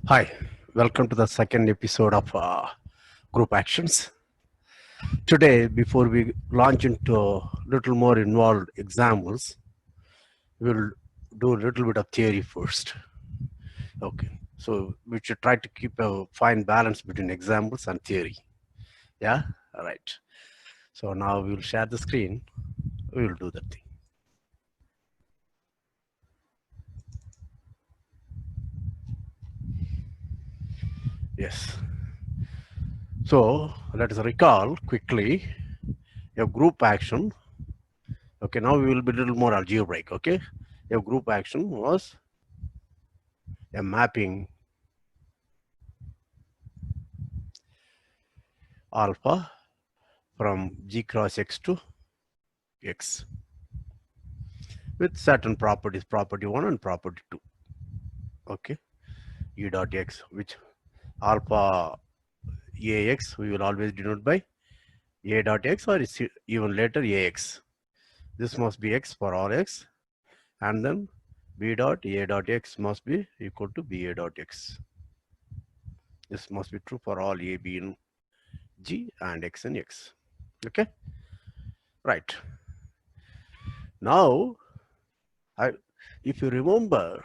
Hi, welcome to the second episode of Group Actions. Today, before we launch into a little more involved examples, we'll do a little bit of theory first. Okay, so we should try to keep a fine balance between examples and theory. Yeah, all right. So now we'll share the screen. We will do that thing. Yes. So let us recall quickly a group action. Okay, now we will be a little more algebraic. Okay, a group action was a mapping alpha from G cross X to X with certain properties, property 1 and property 2. Okay, E dot X, which alpha AX we will always denote by A dot X, or even later AX. This must be X for all X, and then B dot A dot X must be equal to BA dot X. This must be true for all A, B in G and X in X. Okay, right. Now, if you remember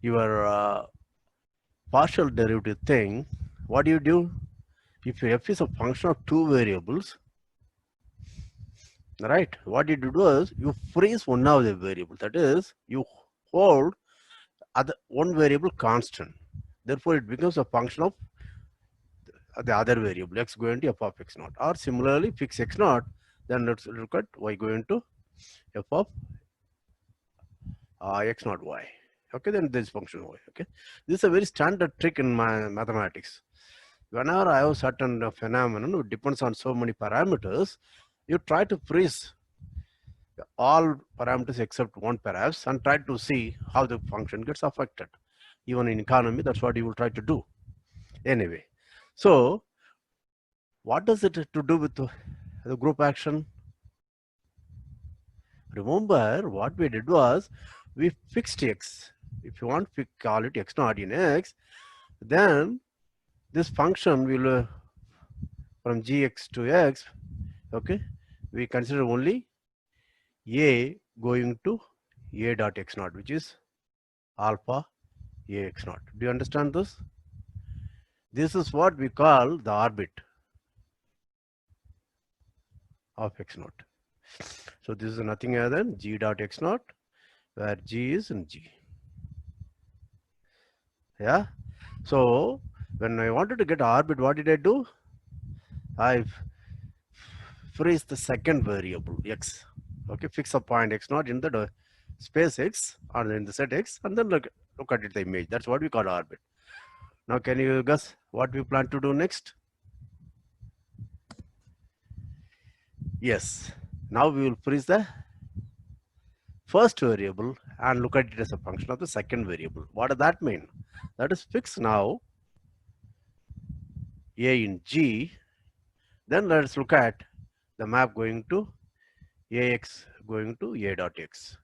your partial derivative thing, what do you do? If f is a function of two variables, right, what you do is you freeze one of the variables. That is, you hold one variable constant. Therefore, it becomes a function of the other variable, x going to f of x naught. Or similarly, fix x naught, then let's look at y going to f of x naught y. Okay, then this function y. Okay, this is a very standard trick in my mathematics. Whenever I have certain phenomenon, it depends on so many parameters, you try to freeze all parameters except one perhaps and try to see how the function gets affected. Even in economy, that's what you will try to do. Anyway, so what does it to do with the group action? Remember, what we did was we fixed x. If you want to call it x naught in x, then this function will from gx to x, okay, we consider only a going to a dot x naught, which is alpha a x naught. Do you understand this? This is what we call the orbit of x naught. So this is nothing other than g dot x naught, where g is in g. Yeah. So when I wanted to get orbit, what did I do? I freeze the second variable x. Okay, fix a point x naught in the space x or in the set x, and then look at it, the image. That's what we call orbit. Now, can you guess what we plan to do next? Yes. Now we will freeze the first variable and look at it as a function of the second variable. What does that mean? That is fix now a in g. Then let's look at the map going to ax going to a dot x.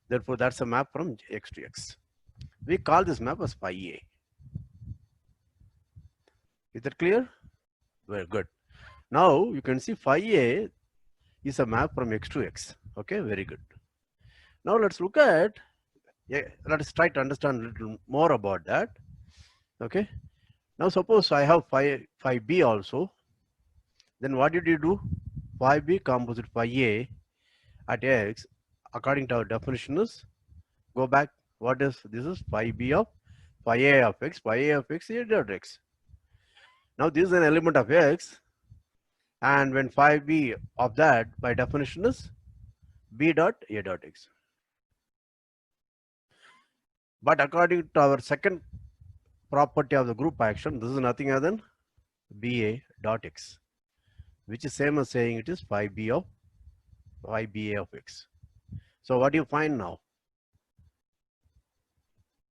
Therefore, that's a map from x to x. We call this map as phi a. Is that clear? Very good. Now you can see phi a is a map from x to x. Okay, very good. Now let's look at, let's try to understand a little more about that. Okay. Now suppose I have phi b also. Then what did you do? Phi b composite phi a at x, according to our definition, is go back. What is this? Is phi b of phi a of x, phi a of x, a dot x. Now this is an element of x, and when phi b of that by definition is b dot a dot x. But according to our second property of the group action, this is nothing other than ba dot x, which is same as saying it is phi b of phi ba of x. So what do you find now?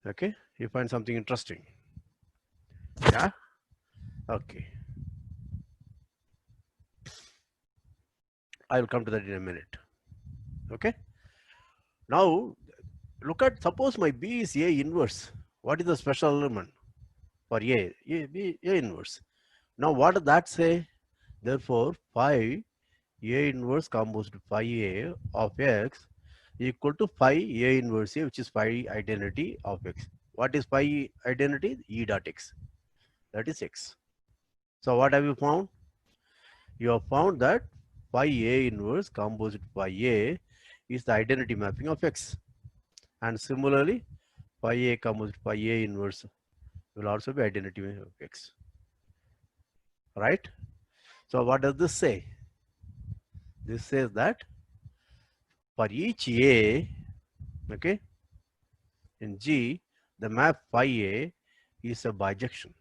Okay, you find something interesting. Yeah. Okay, I will come to that in a minute. Okay, now look at, suppose my b is a inverse. What is the special element for A inverse? Now what does that say? Therefore, phi A inverse composed phi A of x equal to phi A inverse A, which is phi identity of x. What is phi identity? E dot x. That is x. So what have you found? You have found that phi A inverse composite phi A is the identity mapping of x. And similarly, phi A composite phi A inverse will also be identity of x. Right? So what does this say? This says that for each A, okay, in G, the map phi A is a bijection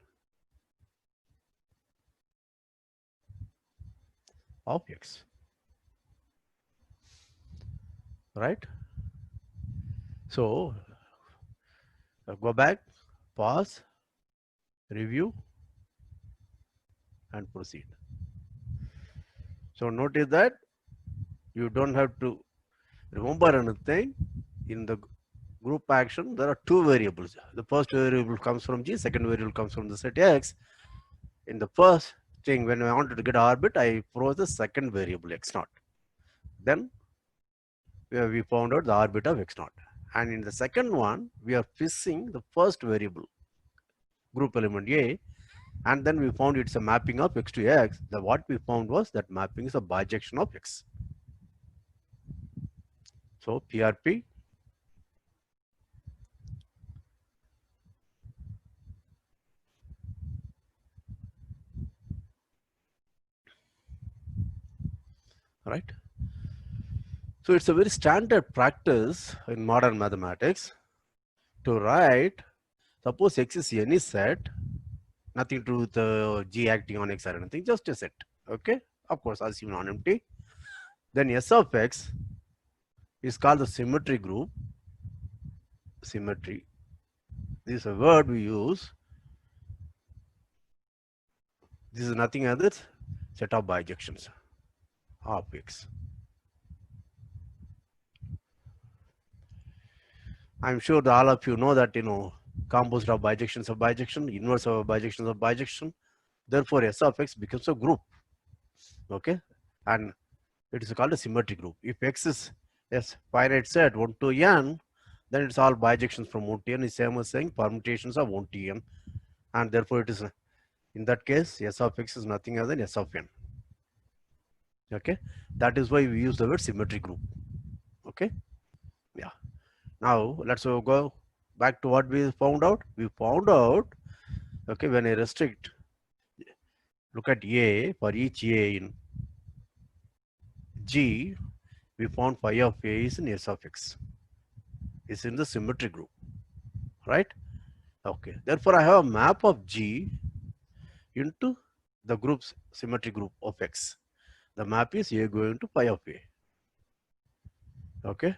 of x. Right? So go back, pause, review, and proceed. So notice that you don't have to remember anything. In the group action, there are two variables. The first variable comes from G, second variable comes from the set X. In the first thing, when I wanted to get orbit, I froze the second variable x naught. Then we found out the orbit of x naught. And in the second one, we are fixing the first variable, group element A, and then we found it's a mapping of x to x. What we found was that mapping is a bijection of x. So PRP, right? So it's a very standard practice in modern mathematics to write, suppose x is any set, nothing to do with G acting on x or anything, just a set, okay? Of course, assume non-empty. Then S of x is called the symmetry group. Symmetry. This is a word we use. This is nothing other set of bijections of x. I'm sure that all of you know that, composed of bijections of bijection, inverse of bijections of bijection. Therefore, S of x becomes a group. Okay. And it is called a symmetry group. If x is finite set 1 to n, then it's all bijections from 1 to n is same as saying permutations of 1 to n. And therefore, it is, in that case, S of x is nothing other than S of n. Okay. That is why we use the word symmetry group. Okay. Yeah. Now, let's go back to what we found out. We found out, okay, when I restrict, look at A, for each A in G, we found phi of A is in S of x. It's in the symmetry group, right? Okay. Therefore, I have a map of G into the group's symmetry group of x. The map is A going to phi of A. Okay.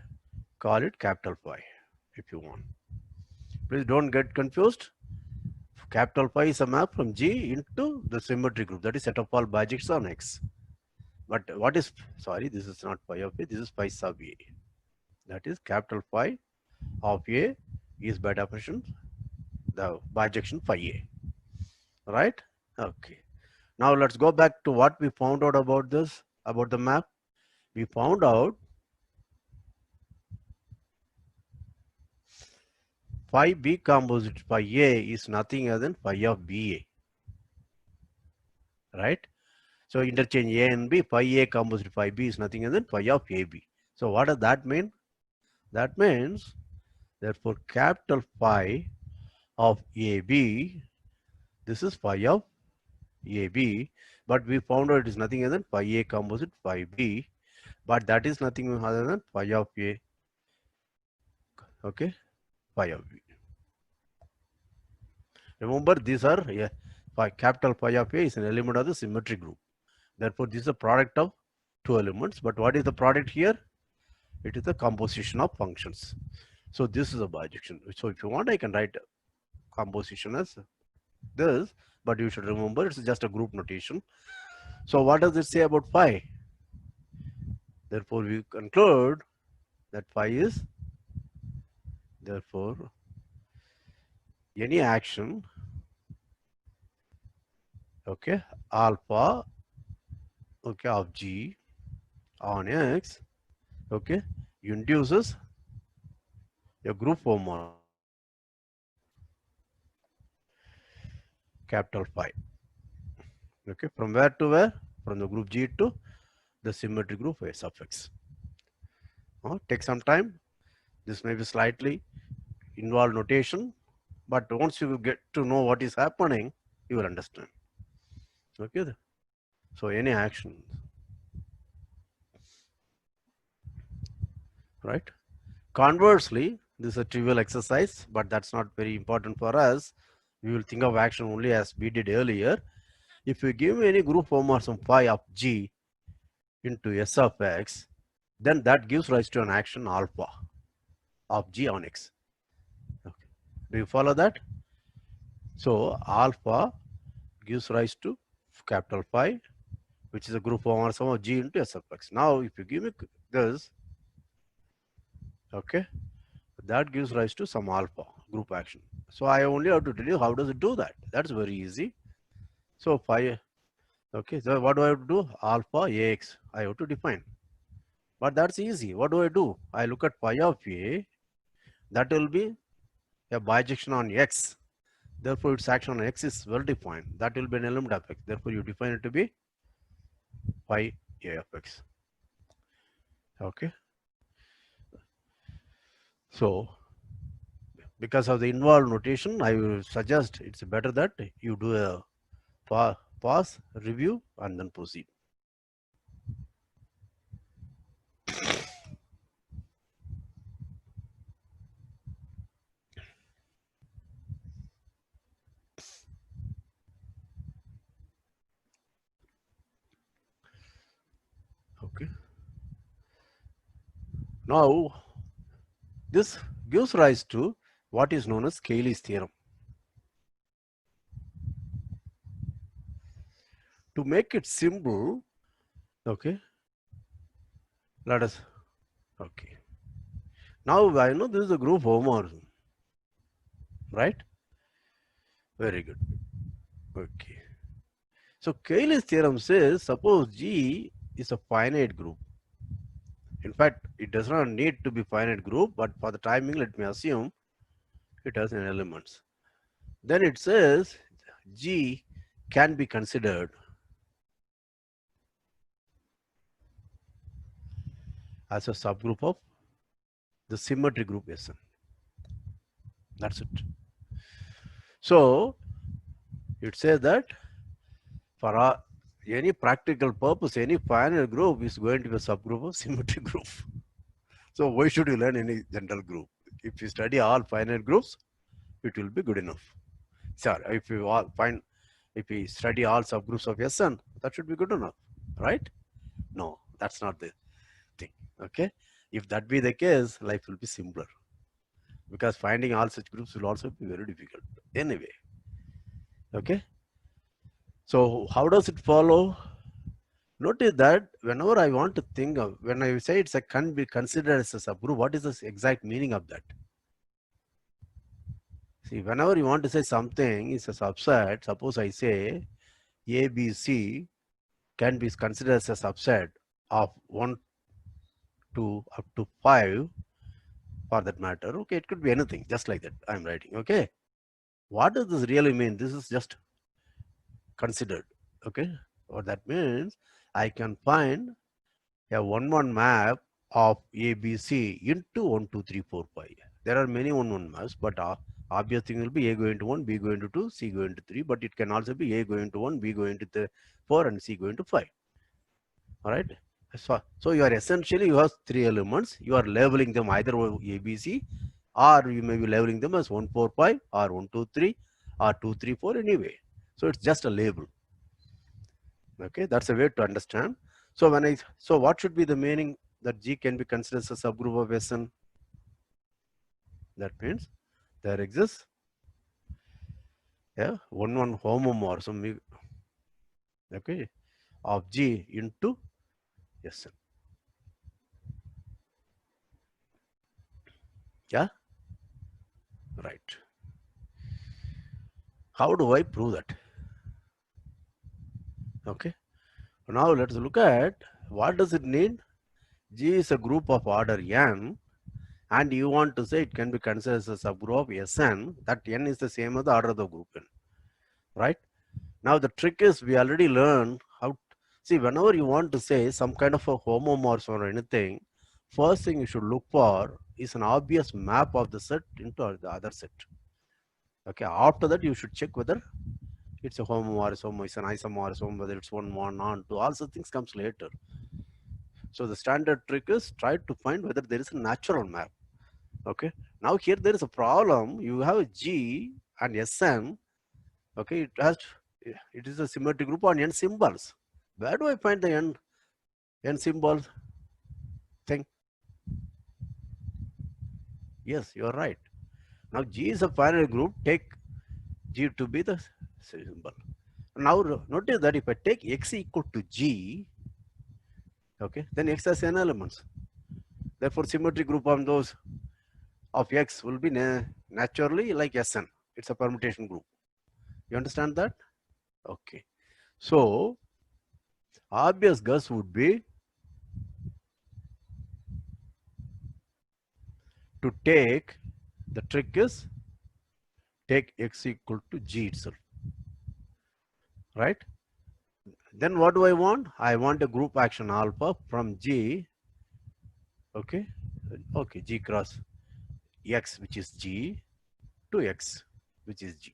Call it capital phi if you want. Please don't get confused. Capital phi is a map from G into the symmetry group. That is set of all bijects on x. But what is, sorry, this is not phi of A, this is phi sub A. That is capital phi of A is by definition the bijection phi A. Right? Okay. Now let's go back to what we found out about this, about the map. We found out phi B composite phi A is nothing other than phi of BA. Right? So interchange A and B, phi A composite phi B is nothing other than phi of AB. So what does that mean? That means, therefore, capital phi of AB, this is phi of AB, but we found out it is nothing other than phi A composite phi B, but that is nothing other than phi of A, okay, phi of B. Remember, these are capital phi of A is an element of the symmetry group. Therefore, this is a product of two elements. But what is the product here? It is the composition of functions. So this is a bijection. So if you want, I can write composition as this, but you should remember it's just a group notation. So what does it say about phi? Therefore, we conclude that phi is, therefore, any action, okay, alpha, okay, of G on X, okay, induces a group homomorphism, capital Phi. Okay, from where to where? From the group G to the symmetric group S of X. Take some time. This may be slightly involved notation, but once you get to know what is happening, you will understand. Okay, so any action, right? Conversely, this is a trivial exercise, but that's not very important for us. We will think of action only as we did earlier. If you give me any group homomorphism phi of G into S of X, then that gives rise to an action alpha of G on X. Okay. Do you follow that? So alpha gives rise to capital Phi, which is a group homomorphism of G into S of X. Now, if you give me this, okay, that gives rise to some alpha group action. So I only have to tell you how does it do that. That's very easy. So phi, okay, so what do I have to do? Alpha Ax, I have to define. But that's easy. What do? I look at phi of A, that will be a bijection on X. Therefore, its action on X is well defined. That will be an element of X. Therefore, you define it to be phi A of X. Okay. So, because of the involved notation, I will suggest it's better that you do a pause, review, and then proceed. Okay. Now, this gives rise to what is known as Cayley's theorem. To make it simple, okay, let us, okay. Now I know this is a group homomorphism, right? Very good. Okay. So Cayley's theorem says, suppose G is a finite group. In fact, it does not need to be finite group, but for the timing, let me assume it has an elements. Then it says G can be considered as a subgroup of the symmetry group Sn. That's it. So it says that for any practical purpose, any finite group is going to be a subgroup of symmetry group. So why should you learn any general group? If you study all finite groups, it will be good enough. Sir, if we study all subgroups of Sn, that should be good enough, right? No, that's not the thing. Okay. If that be the case, life will be simpler, because finding all such groups will also be very difficult. Anyway, okay. So how does it follow? Notice that whenever I want to think of, when I say it's a can be considered as a subgroup, what is the exact meaning of that? See, whenever you want to say something is a subset, suppose I say ABC can be considered as a subset of 1 to up to 5 for that matter. Okay, it could be anything, just like that I'm writing. Okay. What does this really mean? This is just considered. Okay. What that means, I can find a 1-1 map of ABC into 1, 2, 3, 4, 5. There are many 1-1 maps, but obvious thing will be A going to 1, B going to 2, C going to 3, but it can also be A going to 1, B going to 4, and C going to 5. All right. So you are essentially, you have 3 elements. You are labeling them either ABC, or you may be labeling them as 1, 4, 5, or 1, 2, 3, or 2, 3, 4 anyway. So it's just a label. Okay, that's a way to understand. So what should be the meaning that G can be considered as a subgroup of Sn? That means there exists a 1-1 homomorphism, okay, of G into Sn. Yeah, right. How do I prove that? Okay. Now let's look at what does it mean. G is a group of order n, and you want to say it can be considered as a subgroup of Sn, that n is the same as the order of the group n, right? Now the trick is we already learned how. See, whenever you want to say some kind of a homomorphism or anything, first thing you should look for is an obvious map of the set into the other set. Okay, after that you should check whether it's a homomorphism, it's an isomorphism, whether it's one on two. Also things comes later. So the standard trick is try to find whether there is a natural map. Okay. Now here there is a problem. You have a G and Sn. Okay, it is a symmetric group on n symbols. Where do I find the n symbol thing? Yes, you are right. Now G is a finite group. Take G to be the symbol. Now notice that if I take x equal to G, okay, then x has n elements. Therefore, symmetric group on those of x will be naturally like Sn. It's a permutation group. You understand that? Okay. So obvious guess would be to take, the trick is take x equal to G itself, right? Then what do I want? I want a group action alpha from G, okay, okay, G cross x, which is G, to x, which is G.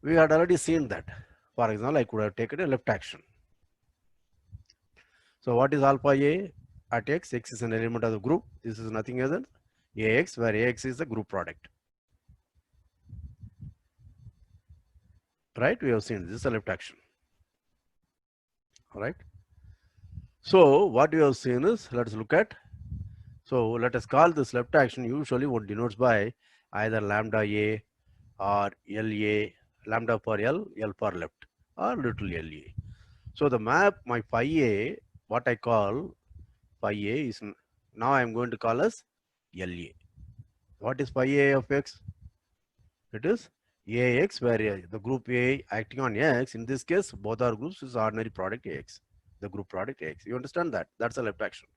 We had already seen that. For example, I could have taken a left action. So what is alpha A at x? X is an element of the group. This is nothing other than Ax, where Ax is the group product. Right? We have seen this is a left action. All right. So what we have seen is, let's look at. So let us call this left action usually what denotes by either lambda A or LA, lambda for L, L for left, or little LA. So the map, my phi A, what I call phi A is, now I am going to call as LA. What is phi A of x? It is Ax, where the group A acting on x, in this case, both our groups is ordinary product Ax, the group product Ax. You understand that? That's a left action,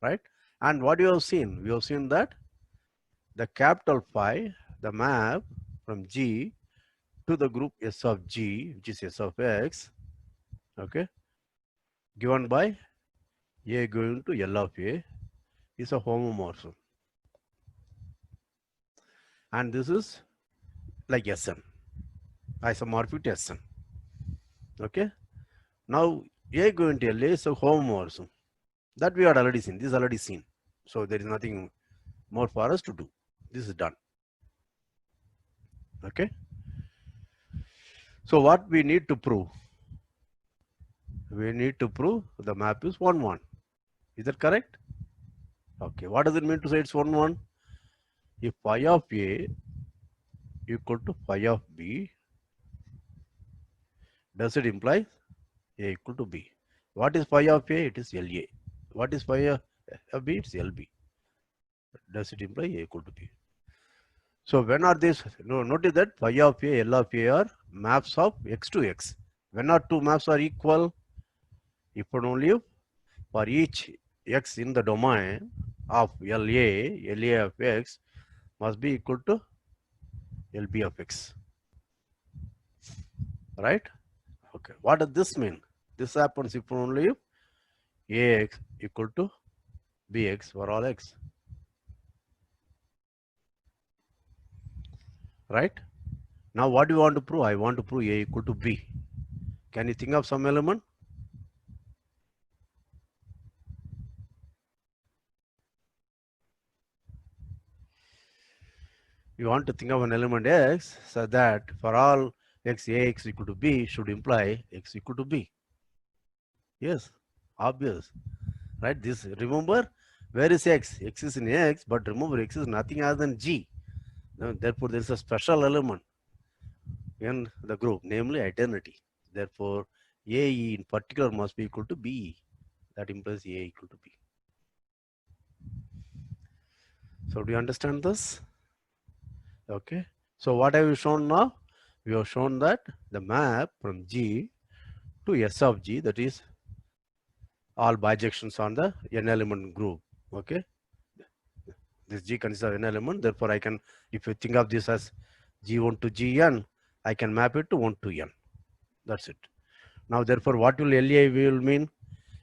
right? And what you have seen? We have seen that the capital phi, the map from G to the group S of G, which is S of x, okay, given by A going to L of A, is a homomorphism. And this is like Sn, isomorphic to Sn. Okay. Now A going to LA is a homomorphism. That we had already seen. This is already seen. So there is nothing more for us to do. This is done. Okay. So what we need to prove? We need to prove the map is 1, 1. Is that correct? Okay. What does it mean to say it's 1, 1? If phi of A equal to phi of B, does it imply A equal to B? What is phi of A? It is LA. What is phi of B? It's LB. Does it imply A equal to B? So when are these? No, notice that phi of A, L of A are maps of x to x. When are two maps are equal? If and only if for each x in the domain of LA of x must be equal to LB of x. Right? Okay. What does this mean? This happens if and only if Ax equal to Bx for all x. Right? Now what do you want to prove? I want to prove A equal to B. Can you think of some element? You want to think of an element x so that for all x, Ax equal to B should imply x equal to B. Yes, obvious. Right? This, remember, where is x? X is in x, but remember x is nothing other than G. Now, therefore, there is a special element in the group, namely identity. Therefore, AE in particular must be equal to BE. That implies A equal to B. So do you understand this? Okay. So what have we shown now? We have shown that the map from G to S of G, that is all bijections on the n element group. Okay, this G consists of n element. Therefore, I can, if you think of this as G1 to Gn, I can map it to 1 to n. That's it. Now, therefore, what will LA will mean?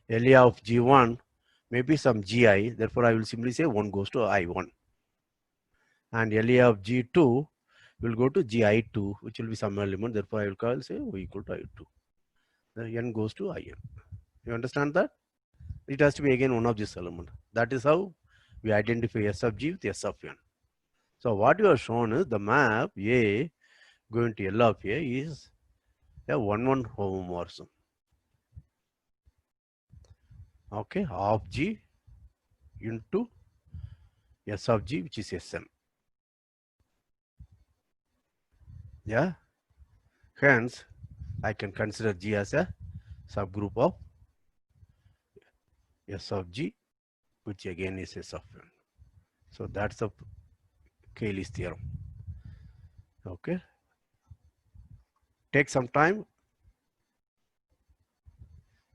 LA of G1 may be some Gi. Therefore, I will simply say 1 goes to I1. And LA of G2 will go to Gi2, which will be some element. Therefore, I will call say O equal to I2. The n goes to In. You understand that? It has to be again one of this element. That is how we identify S of G with S of N. So what you have shown is the map A going to L of A is a 1-1 homomorphism. Okay, of G into S of G, which is Sn. Yeah. Hence, I can consider G as a subgroup of S of G, which again is S of N. So that's the Cayley's theorem. Okay. Take some time.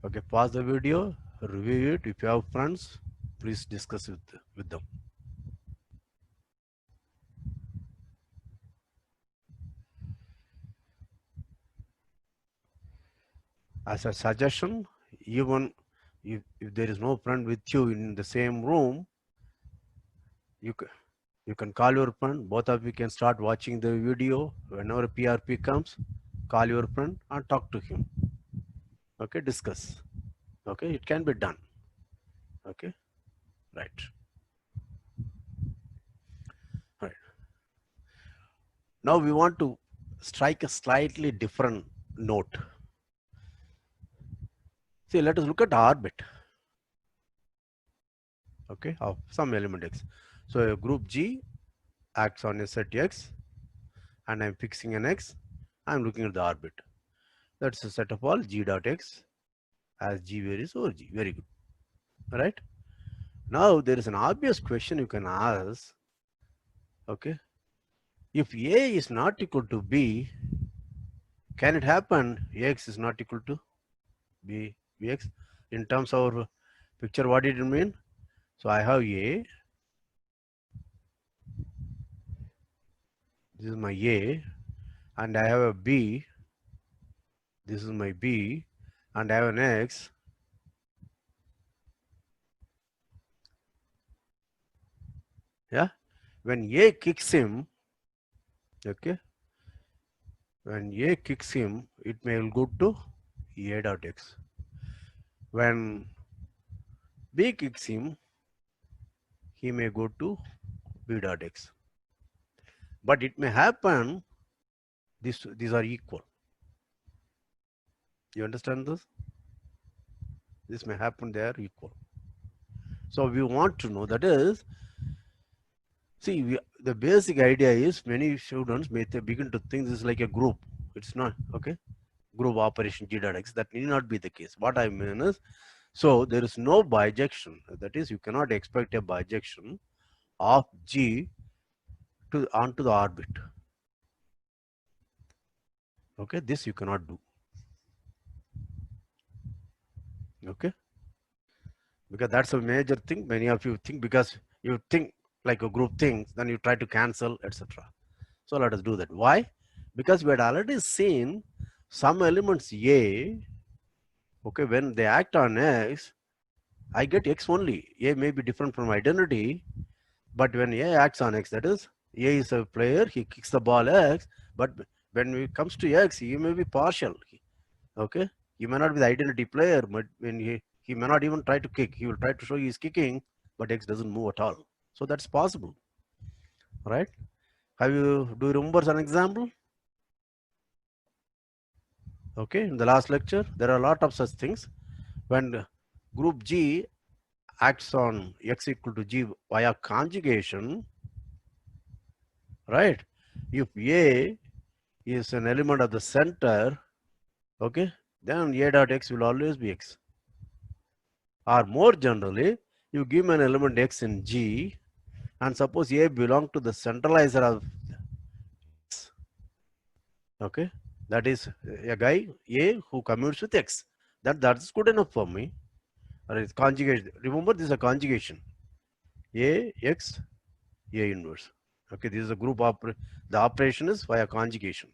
Okay, pause the video, review it. If you have friends, please discuss with them. As a suggestion, even if there is no friend with you in the same room, you can call your friend. Both of you can start watching the video. Whenever PRP comes, call your friend and talk to him. Okay, discuss. Okay, it can be done. Okay, right. Right. Now we want to strike a slightly different note. See, let us look at the orbit. Okay, of some element x. So a group G acts on a set x, and I'm fixing an x. I'm looking at the orbit. That's a set of all G dot x as G varies over G. Very good. All right. Now there is an obvious question you can ask. Okay, if A is not equal to B, can it happen X is not equal to B, Bx? In terms of our picture, what did it mean? So I have A, this is my A, and I have a B, this is my B, and I have an X. Yeah, when A kicks him, okay, when A kicks him, it may go to A dot X. When B kicks him, he may go to B dot X. But it may happen, these are equal. You understand this? This may happen, they are equal. So we want to know, that is, see, the basic idea is many students may begin to think this is like a group. It's not, okay? Group operation G dot X. That need not be the case. What I mean is, so there is no bijection. That is, you cannot expect a bijection of G onto the orbit. Okay, this you cannot do. Okay, because that's a major thing. Many of you think, because you think like a group thinks, then you try to cancel, etc. So let us do that. Why? Because we had already seen some elements A, okay, when they act on X, I get X only. A may be different from identity, but when A acts on X, that is, A is a player, he kicks the ball X, but when it comes to X, he may be partial. Okay, he may not be the identity player, but when he may not even try to kick. He will try to show he is kicking, but X doesn't move at all. So that's possible, right? Do you remember an example? Okay, in the last lecture, there are a lot of such things. When group G acts on X equal to G via conjugation, right? If A is an element of the center, okay, then A dot X will always be X. Or more generally, you give me an element X in G, and suppose A belong to the centralizer of X, Okay, that is a guy A who commutes with X. That's good enough for me. Or it's conjugation. Remember, this is a conjugation. A X A inverse. Okay, this is a group the operation is via conjugation.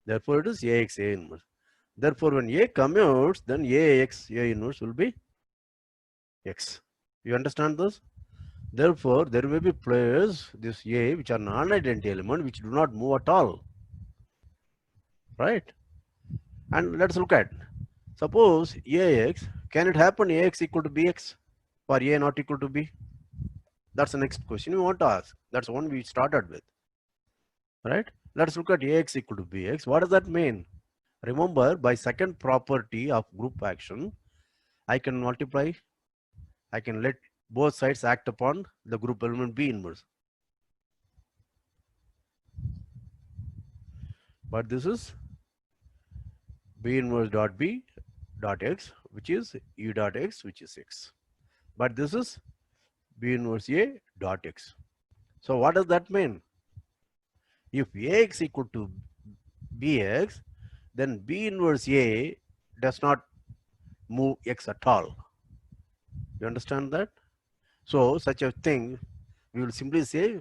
Therefore, it is AX A inverse. Therefore, when A commutes, then AX A inverse will be X. You understand this? Therefore, there may be players, this A, which are non-identity element, which do not move at all. Right? And let's look at, suppose AX, can it happen AX equal to BX or A not equal to B? That's the next question we want to ask. That's one we started with. Right? Let's look at AX equal to BX. What does that mean? Remember, by second property of group action, I can multiply, I can let both sides act upon the group element B inverse. But this is B inverse dot B dot X, which is E dot X, which is X. But this is B inverse A dot X. So what does that mean? If AX equal to BX, then B inverse A does not move X at all. You understand that? So such a thing, we will simply say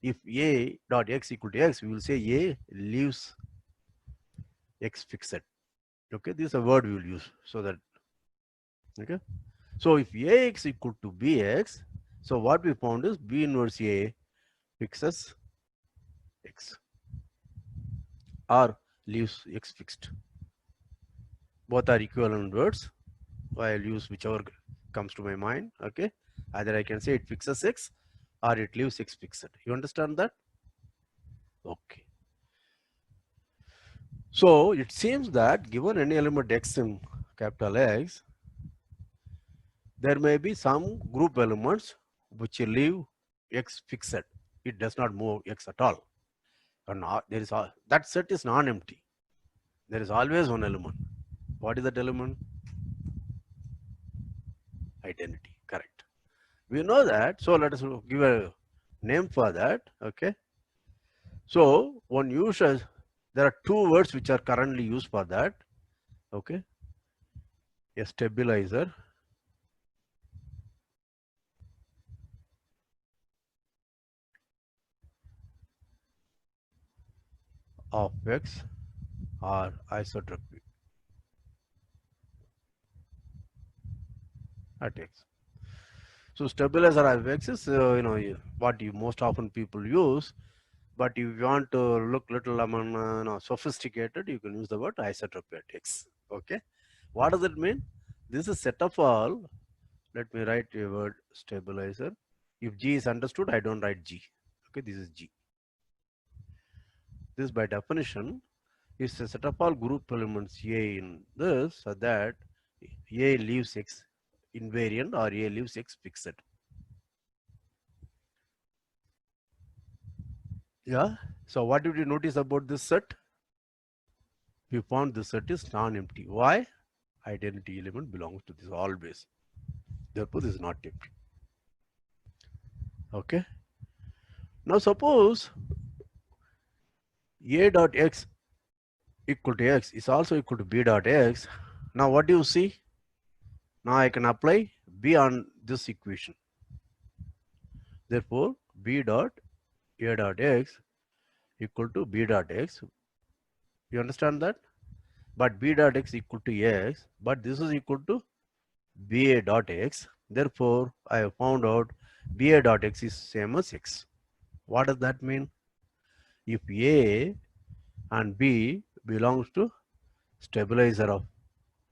if A dot X equal to X, we will say A leaves X fixed. Okay, this is a word we will use so that, okay. So if AX equal to BX, so what we found is B inverse A fixes X or leaves X fixed. Both are equivalent words. I'll use whichever comes to my mind. Okay, either I can say it fixes X or it leaves X fixed. You understand that? Okay. So it seems that given any element X in capital X, there may be some group elements which leave X fixed. It does not move X at all. And there is that set is non-empty. There is always one element. What is that element? Identity. Correct. We know that. So let us give a name for that. Okay. So one uses, there are two words which are currently used for that. Okay. A stabilizer of X or isotropy at X. So stabilizer of X is what you most often people use. But if you want to look little sophisticated, you can use the word isotropy at X. Okay. What does it mean? This is set of all. Let me write a word stabilizer. If G is understood, I don't write G. Okay, this is G. This by definition is a set of all group elements A in this, so that A leaves X invariant or A leaves X fixed. Yeah. So what did you notice about this set? We found this set is non-empty. Why? Identity element belongs to this always. Therefore, this is not empty. Okay. Now suppose A dot X equal to X is also equal to B dot X. Now what do you see? Now I can apply B on this equation. Therefore, B dot A dot X equal to B dot X. You understand that? But B dot X equal to X, but this is equal to BA dot X. Therefore, I have found out BA dot X is same as X. What does that mean? If A and B belongs to stabilizer of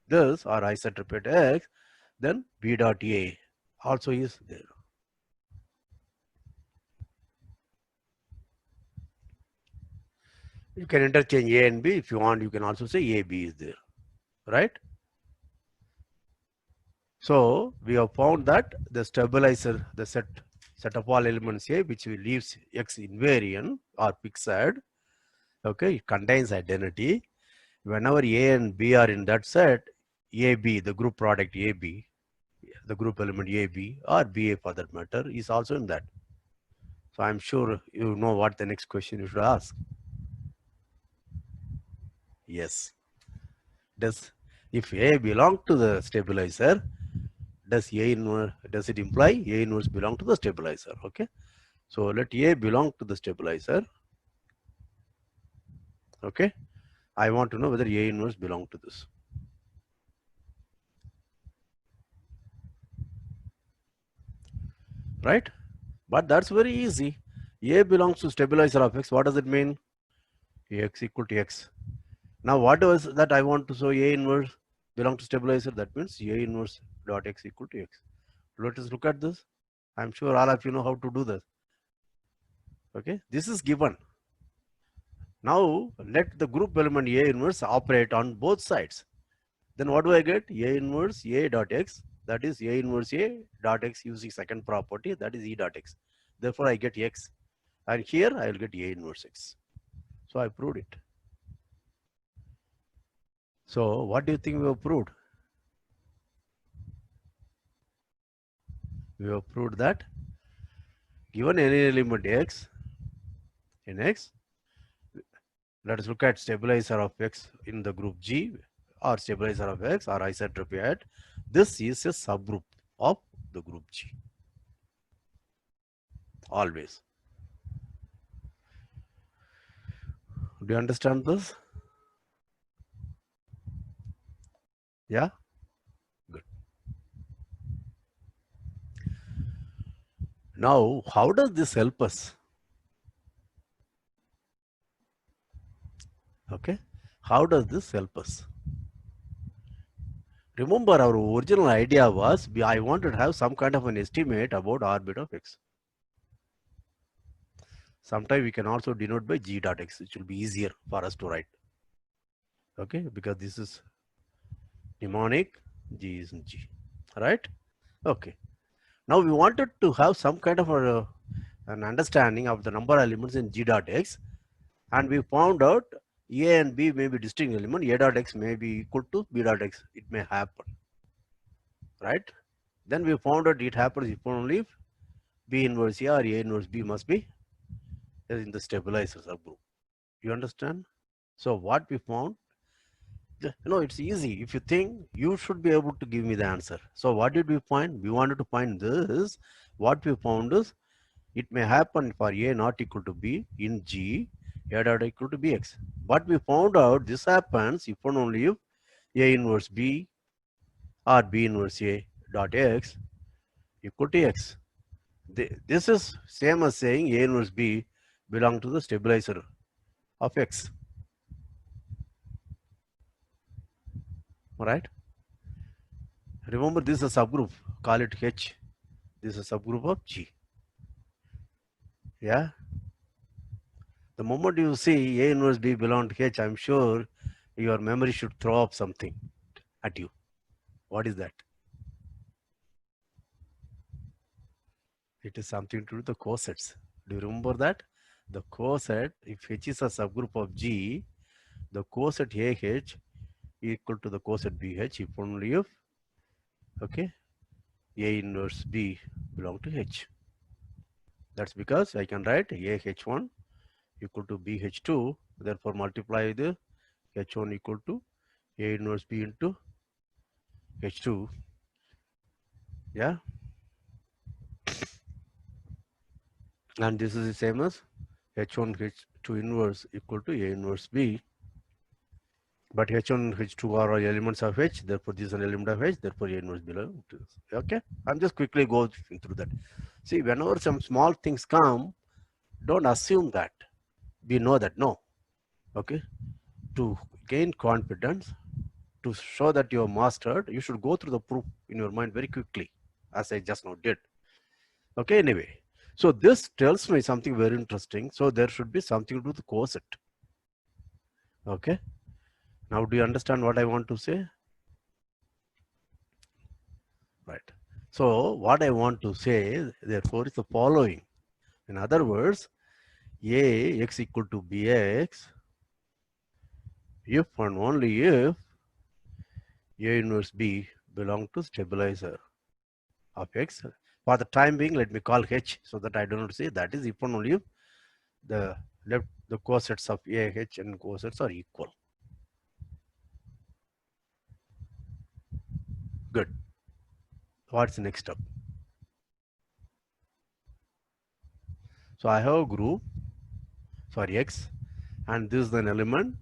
this or isotropy X, then B dot A also is there. You can interchange A and B. If you want, you can also say A, B is there, right? So we have found that the stabilizer, the set of all elements A, which leaves X invariant or fixed, okay, it contains identity. Whenever A and B are in that set, AB, the group product AB, the group element AB or BA for that matter, is also in that. So I'm sure you know what the next question you should ask. Yes. Does if A belong to the stabilizer, does it imply A inverse belong to the stabilizer? Okay. So let A belong to the stabilizer. Okay. I want to know whether A inverse belong to this. Right? But that's very easy. A belongs to stabilizer of X. What does it mean? X equal to X. Now what was that I want to show A inverse belong to stabilizer? That means A inverse dot X equal to X. Let us look at this. I'm sure all of you know how to do this. Okay. This is given. Now let the group element A inverse operate on both sides. Then what do I get? A inverse A dot X, that is A inverse A dot X using second property, that is E dot X. Therefore I get X, and here I will get A inverse X. So I proved it. So what do you think we have proved? We have proved that given any element X in X, let us look at stabilizer of X in the group G, or stabilizer of X, or isentropy at, this is a subgroup of the group G. Always. Do you understand this? Yeah? Good. Now, how does this help us? Okay. How does this help us? Remember, our original idea was I wanted to have some kind of an estimate about orbit of X. Sometimes we can also denote by G dot X, which will be easier for us to write. Okay, because this is mnemonic, G is in G, right? Okay. Now we wanted to have some kind of an understanding of the number of elements in G dot X, and we found out A and B may be distinct element. A dot X may be equal to B dot X. It may happen, right? Then we found out it happens if only if B inverse A or A inverse B must be in the stabilizer subgroup. You understand? So what we found, it's easy. If you think, you should be able to give me the answer. So what did we find? We wanted to find this. What we found is it may happen for A not equal to B in G, A dot equal to Bx. But we found out this happens if and only if A inverse B or B inverse A dot X equal to X. This is same as saying A inverse B belong to the stabilizer of X. Right? Remember, this is a subgroup. Call it H. This is a subgroup of G. Yeah. The moment you see A inverse B belong to H, I'm sure your memory should throw up something at you. What is that? It is something to do with the cosets. Do you remember that? The coset, if H is a subgroup of G, the coset AH equal to the coset BH if only if, okay, A inverse B belong to H. That's because I can write AH1 equal to BH2, therefore multiply the H1 equal to A inverse B into H2. Yeah. And this is the same as H1 H2 inverse equal to A inverse B. But H1 H2 are all elements of H, therefore this is an element of H, therefore A inverse belong to this. Okay. I'm just quickly going through that. See, whenever some small things come, don't assume that we know that. No. Okay. To gain confidence, to show that you have mastered, you should go through the proof in your mind very quickly, as I just now did. Okay, anyway. So this tells me something very interesting. So there should be something to do with the coset. Okay. Now do you understand what I want to say? Right. So what I want to say, therefore, is the following. In other words, A x equal to Bx, if and only if A inverse B belong to stabilizer of X. For the time being, let me call H so that I do not say that is if and only if the cosets of AH and cosets are equal. Good. What's the next step? So I have a group for X, and this is an element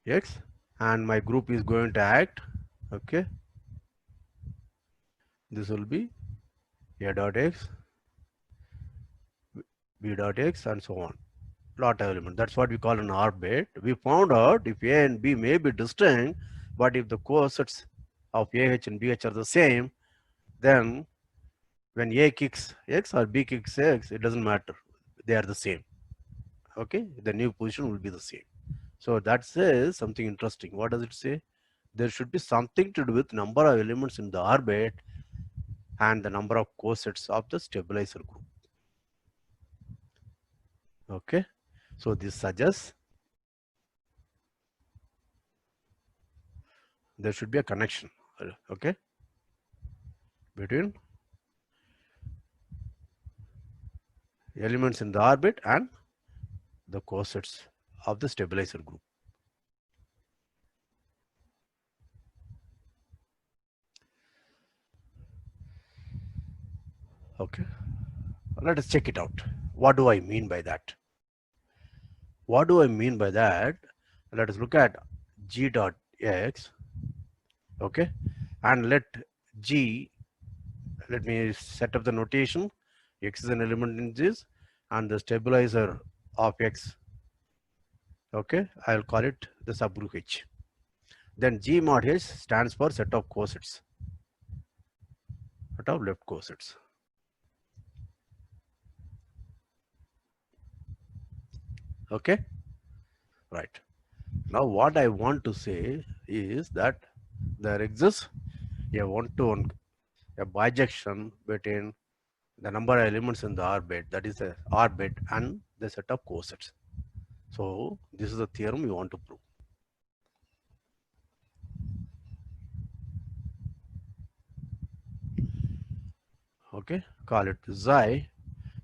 X, and my group is going to act. Okay. This will be A dot X, B dot X, and so on. Lot of element. That's what we call an OR bit. We found out if A and B may be distinct, but if the cosets of AH and BH are the same, then when A kicks X or B kicks X, it doesn't matter. They are the same. Okay, the new position will be the same. So that says something interesting. What does it say? There should be something to do with number of elements in the orbit and the number of cosets of the stabilizer group. Okay, so this suggests there should be a connection, okay, between elements in the orbit and the cosets of the stabilizer group. Okay, let us check it out. What do I mean by that? What do I mean by that? Let us look at G dot X, okay, and let me set up the notation. X is an element in this, and the stabilizer of X, okay, I'll call it the subgroup H. Then G mod H stands for set of cosets, set of left cosets. Okay, right. Now what I want to say is that there exists a one-to-one, a bijection between the number of elements in the orbit, that is the orbit, and the set of cosets. So this is the theorem we want to prove. Okay, call it xi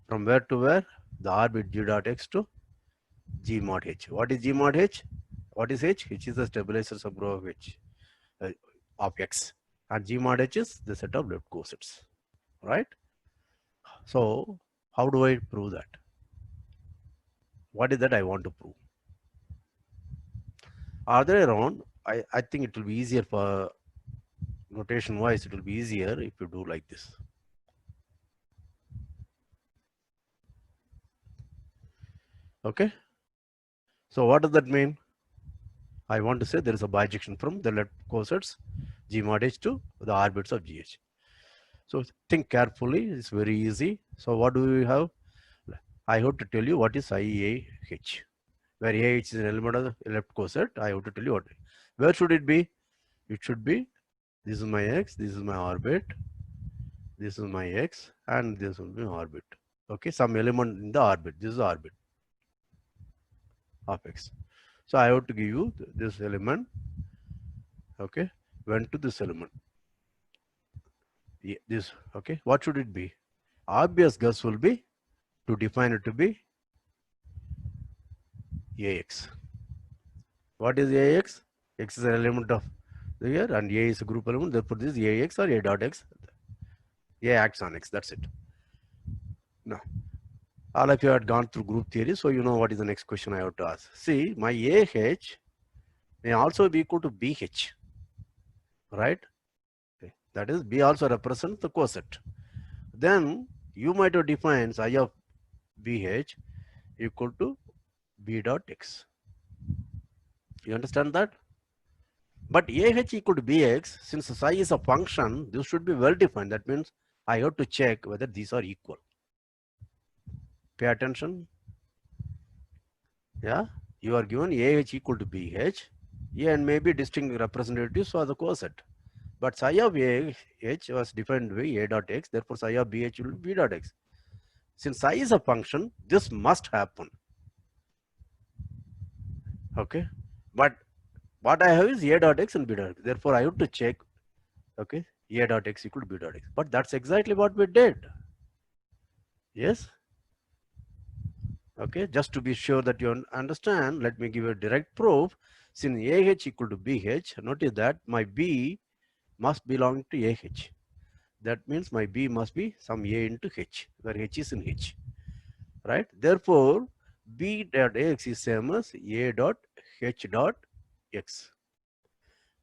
from where to where? The orbit G dot X to G mod H. What is G mod H? What is H? H is the stabilizer subgroup of H, of X, and G mod H is the set of left cosets, right? So how do I prove that? What is that I want to prove? Other around, I think it will be easier for notation wise, it will be easier if you do like this. Okay. So what does that mean? I want to say there is a bijection from the left cosets G mod H to the orbits of GH. So think carefully, it's very easy. So what do we have? I have to tell you what is IAH. Where AH is an element of the left coset, I have to tell you what. Where should it be? It should be, this is my X, this is my orbit, this is my X, and this will be my orbit. Okay, some element in the orbit. This is the orbit of X. So I have to give you this element. Okay, went to this element. Yeah, this, okay, what should it be? Obvious guess will be to define it to be AX. What is AX? X is an element of here, and A is a group element. Therefore, this is AX or A dot X. A acts on X. That's it. Now, all of you had gone through group theory, so you know what is the next question I have to ask. See, my AH may also be equal to BH, right? Okay. That is, B also represents the coset. Then you might have defined psi of BH equal to B dot X. You understand that? But AH equal to BX, since psi is a function, this should be well defined. That means I have to check whether these are equal. Pay attention. Yeah, you are given AH equal to BH. A and maybe distinct representatives for the coset. But psi of AH was defined by A dot X, therefore psi of BH will be B dot X. Since psi is a function, this must happen. Okay, but what I have is A dot X and B dot X. Therefore, I have to check, okay, A dot X equal to B dot X. But that's exactly what we did. Yes. Okay, just to be sure that you understand, let me give you a direct proof. Since AH equal to BH, notice that my B must belong to AH. That means my B must be some A into H, where H is in H, right? Therefore, B dot X is same as A dot H dot X.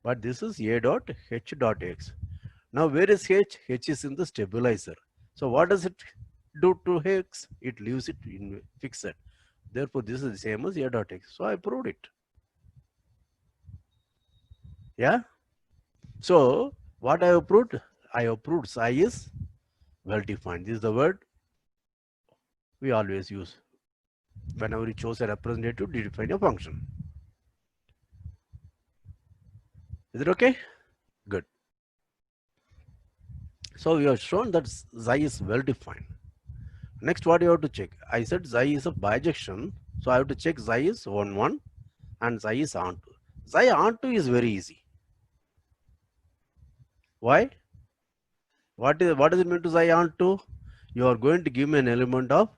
But this is A dot H dot X. Now, where is H? H is in the stabilizer. So, what does it do to X? It leaves it in fixed. Therefore, this is the same as A dot X. So, I proved it. Yeah. So, what I have proved? I have proved psi is well defined. This is the word we always use whenever we chose a representative to define a function. Is it okay? Good. So we have shown that xi is well defined. Next, what you have to check? I said xi is a bijection. So I have to check xi is 1, 1 and xi is onto. Xi onto is very easy. Why? What does it mean to xi onto? You are going to give me an element of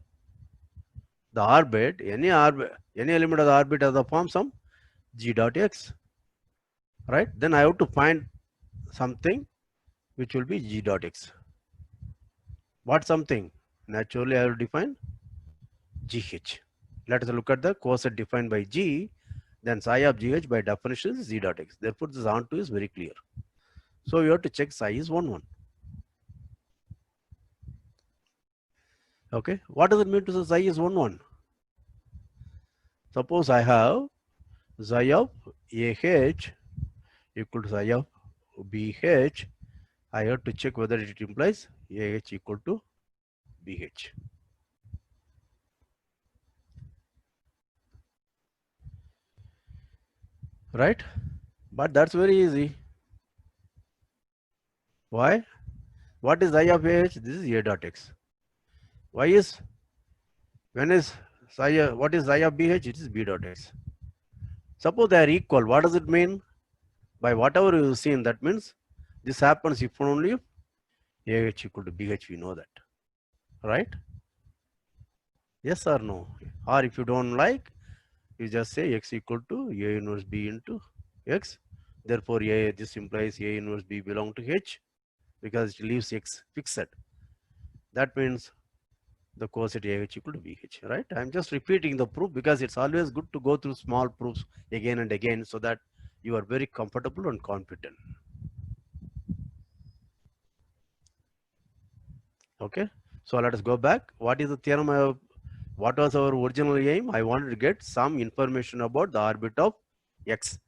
the orbit, any element of the orbit has the form some g dot x, right? Then I have to find something which will be g dot x. What something? Naturally, I will define gh. Let us look at the coset defined by g. Then psi of gh by definition is z dot x. Therefore, this onto is very clear. So you have to check psi is 1, 1. Okay. What does it mean to say psi is 1, 1? Suppose I have psi of ah equal to psi of bh. I have to check whether it implies ah equal to bh. Right? But that's very easy. Why? What is I of ah? This is a dot x. Why is, when is psi, what is I of bh? It is b dot x. Suppose they are equal. What does it mean? By whatever you have seen, that means this happens if only if ah equal to bh. We know that. Right? Yes or no? Or if you don't like, you just say x equal to a inverse b into x. Therefore, this implies a inverse b belong to h because it leaves x fixed. That means the coset ah equal to bh, right? I'm just repeating the proof because it's always good to go through small proofs again and again so that you are very comfortable and confident. Okay, so let us go back. What is the theorem? What was our original aim? I wanted to get some information about the orbit of x.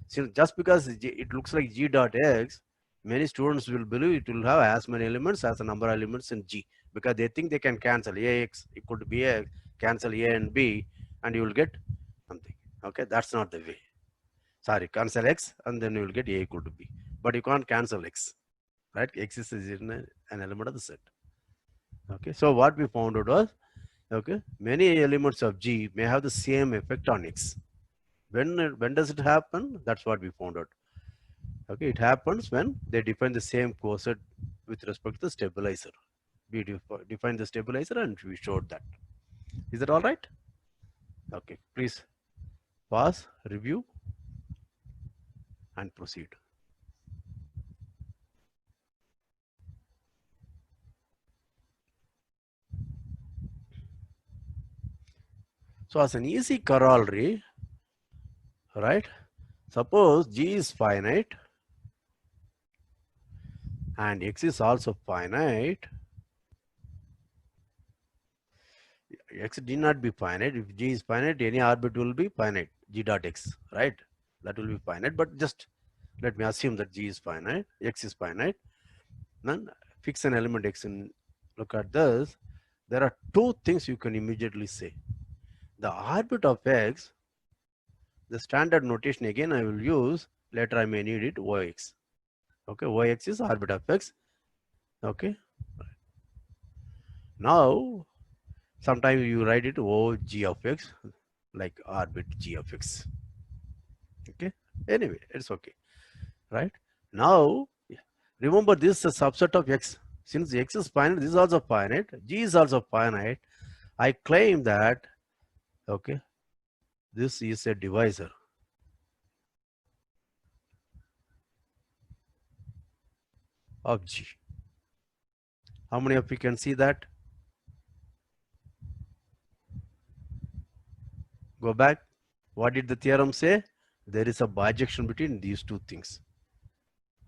Since just because it looks like g dot x, many students will believe it will have as many elements as the number of elements in g, because they think they can cancel ax equal to bx, cancel a and b, and you will get something. Okay, that's not the way. Sorry, cancel x and then you will get a equal to b, but you can't cancel x, right? X is in an element of the set. Okay, so what we found out was, okay, many elements of g may have the same effect on x. When does it happen? That's what we found out. Okay, it happens when they define the same coset with respect to the stabilizer. We define the stabilizer and we showed that. Is that all right? Okay, please pause, review, and proceed. So as an easy corollary, right? Suppose G is finite and X is also finite. X need not be finite. If G is finite, any orbit will be finite, G dot X, right? That will be finite, but just let me assume that G is finite, X is finite. Then fix an element X and look at this. There are two things you can immediately say. The orbit of X, the standard notation again I will use, later I may need it, OX. Okay, OX is orbit of X. Okay. Now, sometimes you write it OG of X, like orbit G of X. Okay. Anyway, it's okay. Right. Now, remember this is a subset of X. Since X is finite, this is also finite. G is also finite. I claim that, okay, this is a divisor. of G. How many of you can see that? Go back. What did the theorem say? There is a bijection between these two things,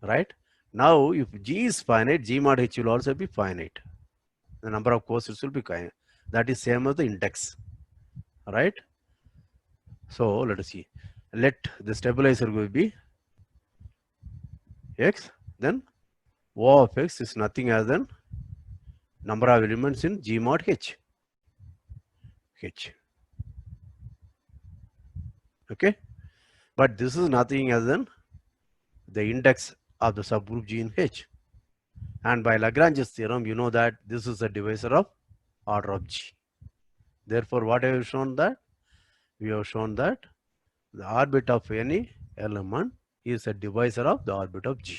right? Now, if G is finite, G mod H will also be finite. The number of courses will be finite. That is same as the index, right? So let us see. Let the stabilizer will be X, then O of X is nothing other than number of elements in G mod H. Okay, but this is nothing other than the index of the subgroup G in H. And by Lagrange's theorem, you know that this is a divisor of order of G. Therefore, what have we shown that? We have shown that the orbit of any element is a divisor of the orbit of G.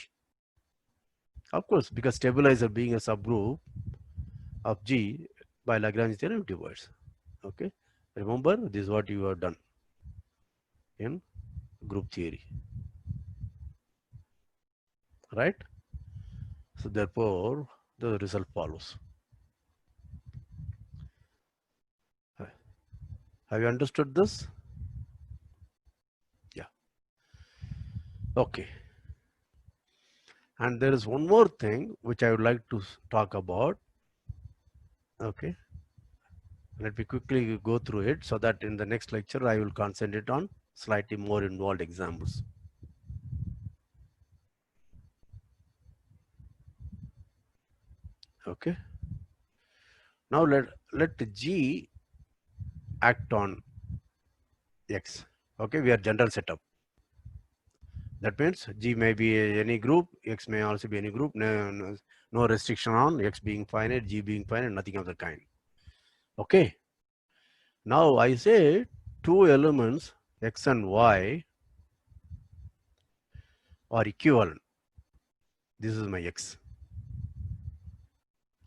Of course, because stabilizer being a subgroup of G, by Lagrange theorem divides. Okay, remember this is what you have done in group theory, right? So therefore, the result follows. Have you understood this? Yeah. Okay. And there is one more thing which I would like to talk about. Okay. Let me quickly go through it so that in the next lecture I will concentrate on slightly more involved examples. Okay. Now let G act on X. Okay, we are general setup. That means G may be any group, X may also be any group. No restriction on X being finite, G being finite, nothing of the kind. Okay. Now I say two elements X and Y are equivalent. This is my X.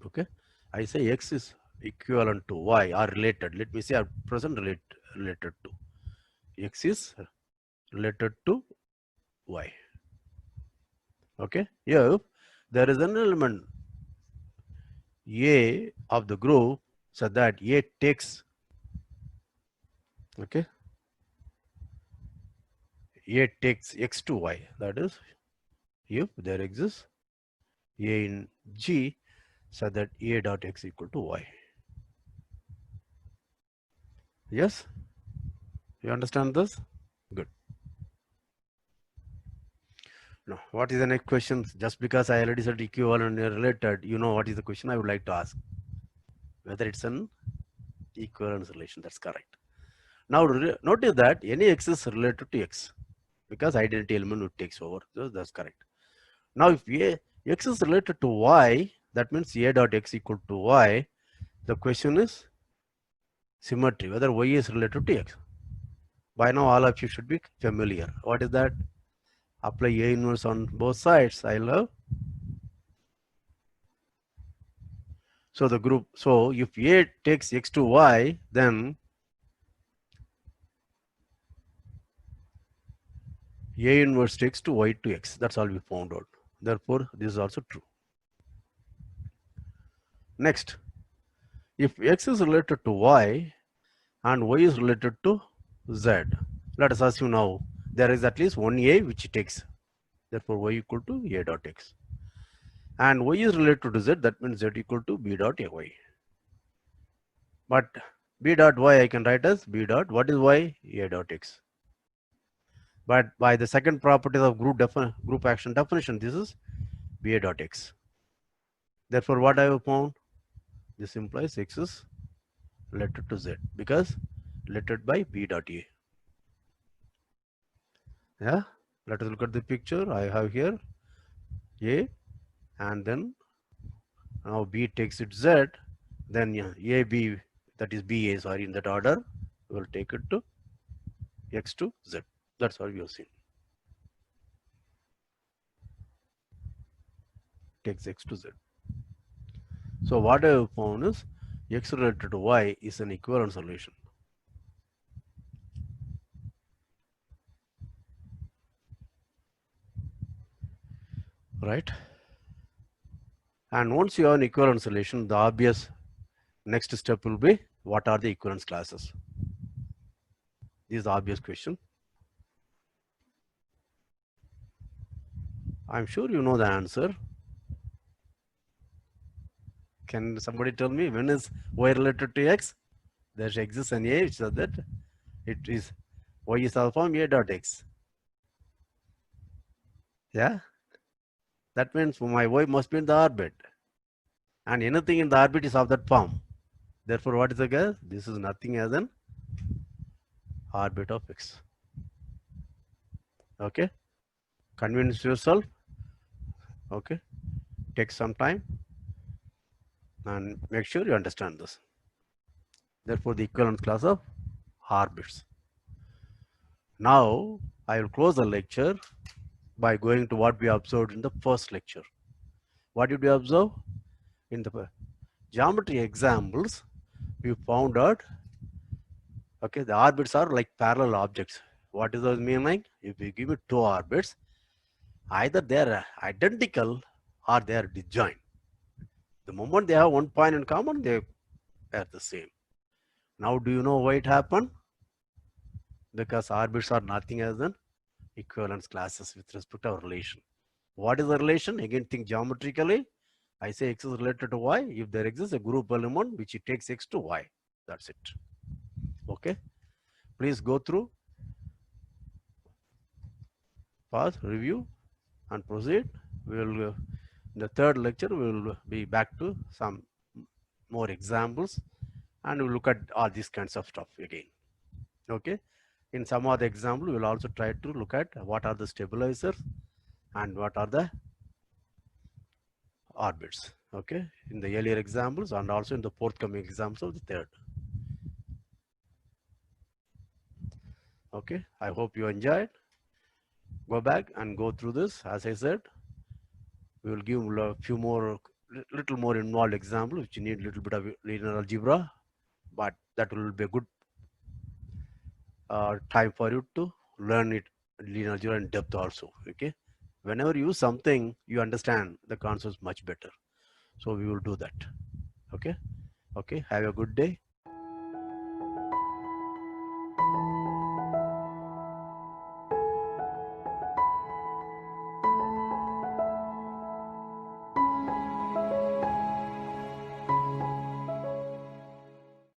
Okay. I say X is equivalent to Y or related. Let me say at present related to. X is related to Y. Okay. If there is an element A of the group so that A takes, okay, A takes X to Y. That is, if there exists A in G so that A dot X equal to Y. Yes? You understand this? Good. Now, what is the next question? Just because I already said equivalent and related, you know what is the question I would like to ask? Whether it's an equivalence relation. That's correct. Now, notice that any X is related to X because identity element would takes over. So that's correct. Now, if X is related to Y, that means A dot X equal to Y. The question is symmetry, whether Y is related to X. By now, all of you should be familiar. What is that? Apply A inverse on both sides. I love. So the group, so if A takes X to Y, then A inverse takes to Y to X. That's all we found out. Therefore, this is also true. Next, if X is related to Y and Y is related to Z, let us assume now there is at least one A which takes. Therefore, Y equal to A dot X. And Y is related to Z, that means Z equal to B dot Y. But B dot Y I can write as B dot, what is Y? A dot X. But by the second property of group action definition, this is B A dot X. Therefore, what I have found? This implies X is related to Z because related by B dot A. Yeah, let us look at the picture I have here. A, and then now B takes it Z, then A, B, that is B A, sorry, in that order, we will take it to X to Z. That's what we have seen. Takes X to Z. So what I have found is X related to Y is an equivalent solution. Right? And once you have an equivalence relation, the obvious next step will be, what are the equivalence classes? This is the obvious question. I'm sure you know the answer. Can somebody tell me when is y related to x? There exists an a which says that it is y is alpha a dot x. Yeah, that means my y must be in the orbit, and anything in the orbit is of that form. Therefore, what is the guess? This is nothing as an orbit of x. Okay, convince yourself. Okay, take some time and make sure you understand this. Therefore, the equivalent class of orbits. Now, I will close the lecture by going to what we observed in the first lecture. What did we observe? In the geometry examples, we found out, okay, the orbits are like parallel objects. What does that mean? Like, if we give it two orbits, either they are identical or they are disjoint. The moment they have one point in common, they are the same. Now, do you know why it happened? Because orbits are nothing as an equivalence classes with respect to our relation. What is the relation? Again, think geometrically. I say x is related to y if there exists a group element which it takes x to y. That's it. Okay. Please go through, pause, review, and proceed. We will, in the third lecture, we will be back to some more examples and we'll look at all these kinds of stuff again. Okay. In some of the example, we will also try to look at what are the stabilizers and what are the orbits. Okay. In the earlier examples and also in the forthcoming examples of the third. Okay. I hope you enjoyed. Go back and go through this. As I said, we will give a few more, little more involved example which you need a little bit of linear algebra, but that will be a good time for you to learn it linear algebra in depth also. Okay, whenever you use something, you understand the concepts much better. So we will do that. Okay. Okay. Have a good day.